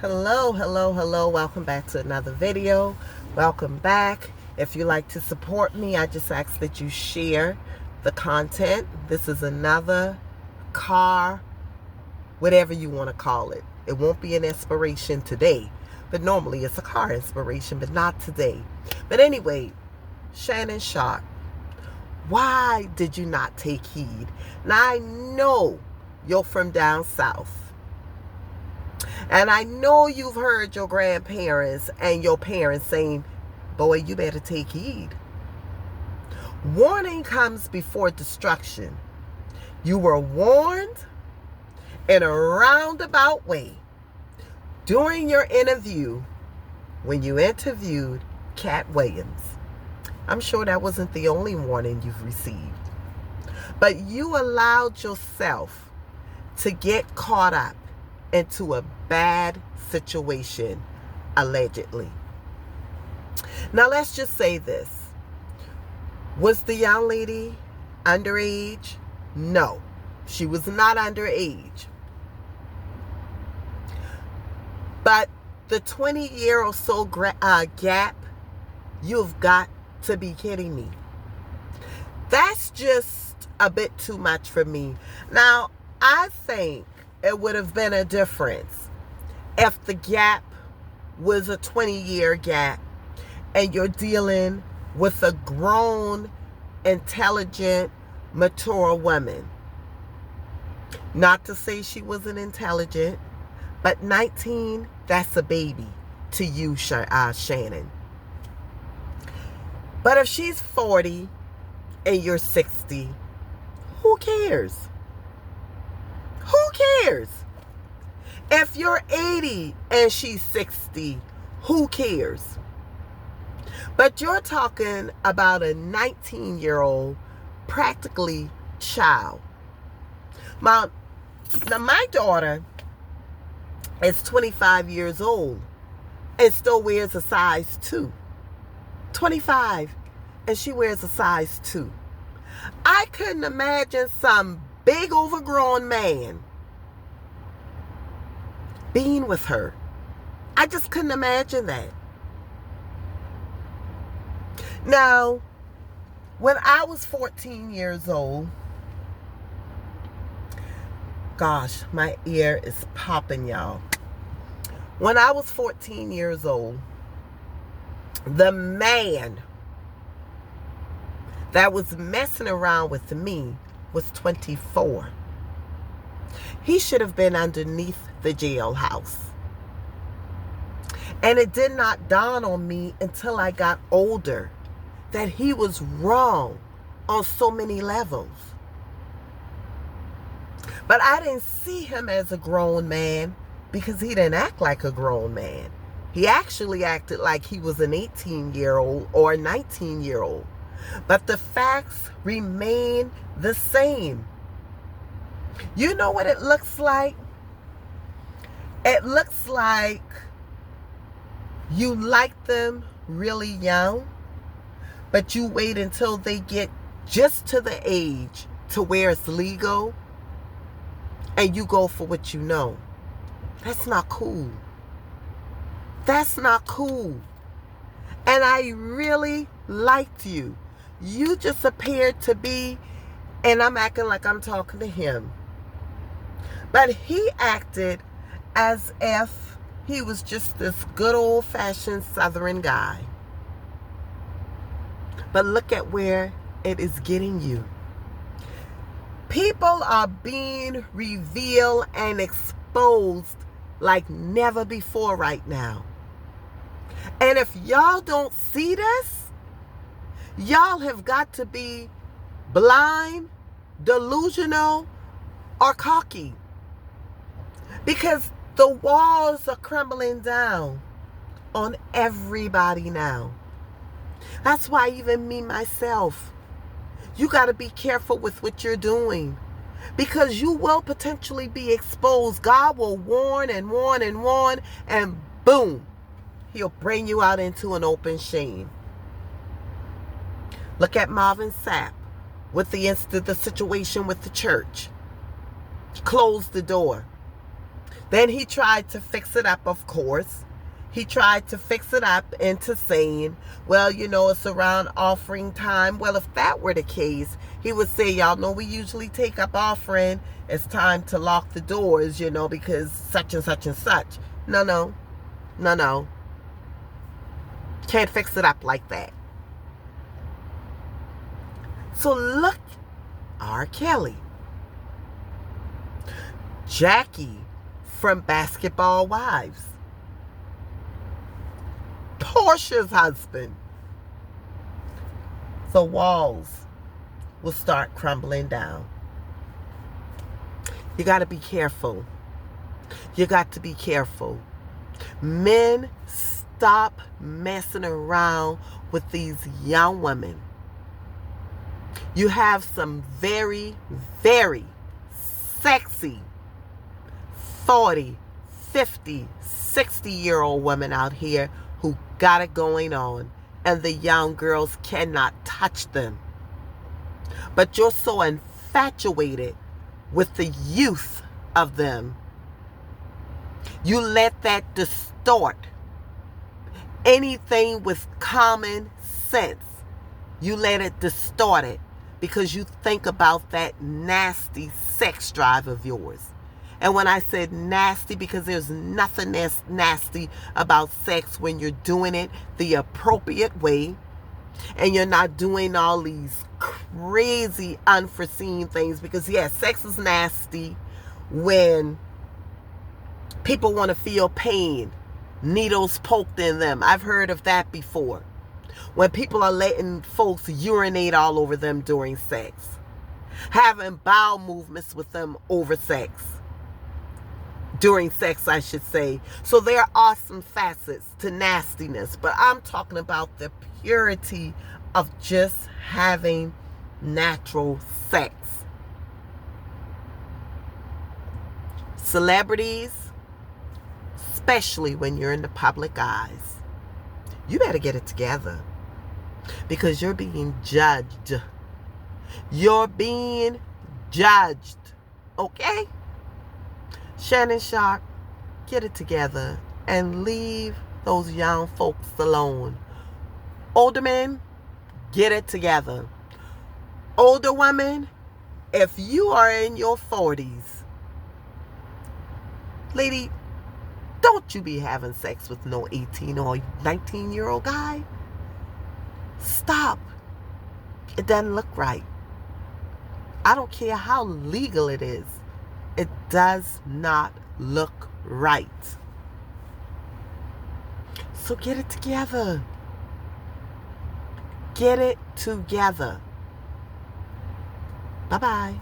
Hello, hello, hello. Welcome back to another video. Welcome back. If you like to support me, I just ask that you share the content. This is another car, whatever you want to call it. It won't be an inspiration today, but normally it's a car inspiration, but not today. But anyway, Shannon Sharp, why did you not take heed? Now I know you're from down south. And I know you've heard your grandparents and your parents saying, boy, you better take heed. Warning comes before destruction. You were warned in a roundabout way during your interview when you interviewed Katt Williams. I'm sure that wasn't the only warning you've received. But you allowed yourself to get caught up into a bad situation, allegedly. Now, let's just say this. Was the young lady underage? No, she was not underage. But the 20-year or so gap, you've got to be kidding me. That's just a bit too much for me. Now, I think it would have been a difference if the gap was a 20-year gap and you're dealing with a grown, intelligent, mature woman. Not to say she wasn't intelligent, but 19, that's a baby to you, Shannon. But if she's 40 and you're 60, who cares? Who cares? If you're 80 and she's 60, who cares? But you're talking about a 19-year-old, practically child. Now, my daughter is 25 years old and still wears a size 2. 25, and she wears a size 2. I couldn't imagine some big overgrown man being with her. I just couldn't imagine that. Now, when I was 14 years old, gosh, my ear is popping, y'all. When I was 14 years old, the man that was messing around with me was 24. He should have been underneath the jailhouse. And it did not dawn on me until I got older that he was wrong on so many levels. But I didn't see him as a grown man because he didn't act like a grown man. He actually acted like he was an 18-year-old or a 19-year-old. But the facts remain the same. You know what it looks like? It looks like you like them really young, but you wait until they get just to the age to where it's legal, and you go for what you know. That's not cool. That's not cool. And I really liked you. You just appeared to be, and I'm acting like I'm talking to him. But he acted as if he was just this good old-fashioned Southern guy. But look at where it is getting you. People are being revealed and exposed like never before right now. And if y'all don't see this, y'all have got to be blind, delusional, or cocky. Because the walls are crumbling down on everybody now. That's why even me, myself, you got to be careful with what you're doing. Because you will potentially be exposed. God will warn and warn and warn, and boom, he'll bring you out into an open shame. Look at Marvin Sapp with the situation with the church. He closed the door. Then he tried to fix it up, of course. He tried to fix it up into saying, well, it's around offering time. Well, if that were the case, he would say, y'all know we usually take up offering. It's time to lock the doors, because such and such and such. No. Can't fix it up like that. So look, R. Kelly. Jackie from Basketball Wives. Portia's husband. The walls will start crumbling down. You got to be careful. You got to be careful. Men, stop messing around with these young women. You have some very, very sexy 40, 50, 60-year-old women out here who got it going on, and the young girls cannot touch them. But you're so infatuated with the youth of them. You let that distort anything with common sense. You let it distort it because you think about that nasty sex drive of yours. And when I said nasty, because there's nothing that's nasty about sex when you're doing it the appropriate way and you're not doing all these crazy unforeseen things. Because yes, sex is nasty when people want to feel pain, needles poked in them. I've heard of that before. When people are letting folks urinate all over them during sex, having bowel movements with them over sex. During sex, I should say. So there are some facets to nastiness, but I'm talking about the purity of just having natural sex. Celebrities, especially when you're in the public eyes, you better get it together because you're being judged. You're being judged, okay? Shannon Sharp, get it together and leave those young folks alone. Older men, get it together. Older women, if you are in your 40s, lady, don't you be having sex with no 18 or 19-year-old guy. Stop. It doesn't look right. I don't care how legal it is. It does not look right. So get it together. Get it together. Bye-bye.